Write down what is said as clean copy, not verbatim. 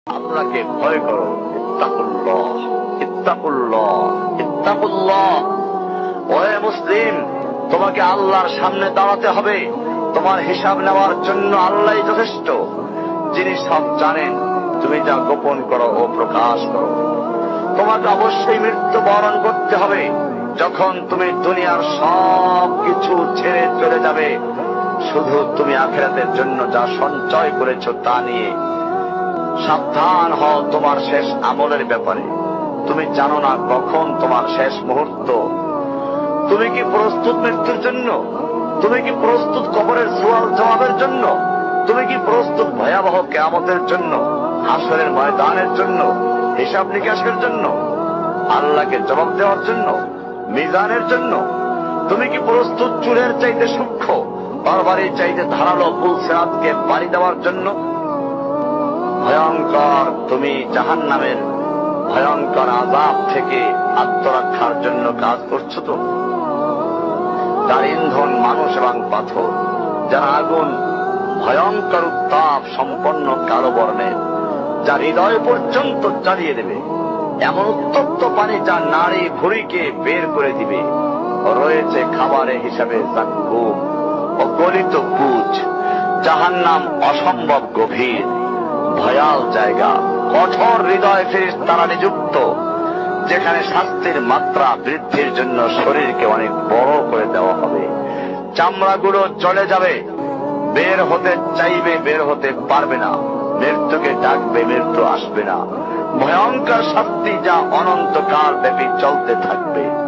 আল্লাহকে ভয় করো। ইত্তাকুল্লাহ, ইত্তাকুল্লাহ, ইত্তাকুল্লাহ। ওহে মুসলিম, তোমাকে আল্লাহর সামনে দাঁড়াতে হবে। তোমার হিসাব নেওয়ার জন্য আল্লাহই যথেষ্ট, যিনি সব জানেন। তুমি যা গোপন করো ও প্রকাশ করো। তোমাকে অবশ্যই মৃত্যু বরণ করতে হবে। যখন তুমি দুনিয়ার সব কিছু ছেড়ে চলে যাবে, শুধু তুমি আখিরাতের জন্য যা সঞ্চয় করেছো তা নিয়ে সাবধান হও তোমার শেষ আমলের ব্যাপারে। তুমি জানো না কখন তোমার শেষ মুহূর্ত। তুমি কি প্রস্তুত মৃত্যুর জন্য? তুমি কি প্রস্তুত কবরের সওয়াল জবাবের জন্য? তুমি কি প্রস্তুত ভয়াবহ কিয়ামতের জন্য, হাসরের ময়দানের জন্য, হিসাব নিকাশের জন্য, আল্লাহকে জবাব দেওয়ার জন্য, মিজানের জন্য? তুমি কি প্রস্তুত চুলের চাইতে সূক্ষ্ম, তরবারির চাইতে ধারালো পুলসিরাতকে পাড়ি দেওয়ার জন্য? ভয়ঙ্কর তুমি জাহান্নামের ভয়ঙ্কর আযাব থেকে আত্মরক্ষার জন্য কাজ করছো তো? যার ইন্ধন মানুষ এবং পাথর, যার আগুন ভয়ঙ্কর উত্তাপ সম্পন্ন কালো বর্ণের, যা হৃদয় পর্যন্ত জ্বালিয়ে দেবে, এমন উত্তপ্ত পানি যা নাড়ি ভুঁড়িকে বের করে দিবে। রয়েছে খাবারে হিসাবে জাক্কুম ও গলিত পুঁজ। জাহান্নাম অসম্ভব গভীর, ভয়াল জায়গা, কঠোর হৃদয় ফেরেশতারা নিযুক্ত, যেখানে শাস্তির মাত্রা বৃদ্ধির জন্য শরীরকে অনেক বড় করে দেওয়া হবে। চামড়াগুলো চলে যাবে, বের হতে চাইবে, বের হতে পারবে না। মৃত্যুকে ডাকবে, মৃত্যু আসবে না। ভয়ঙ্কর শাস্তি যা অনন্তকাল ব্যাপী চলতে থাকবে।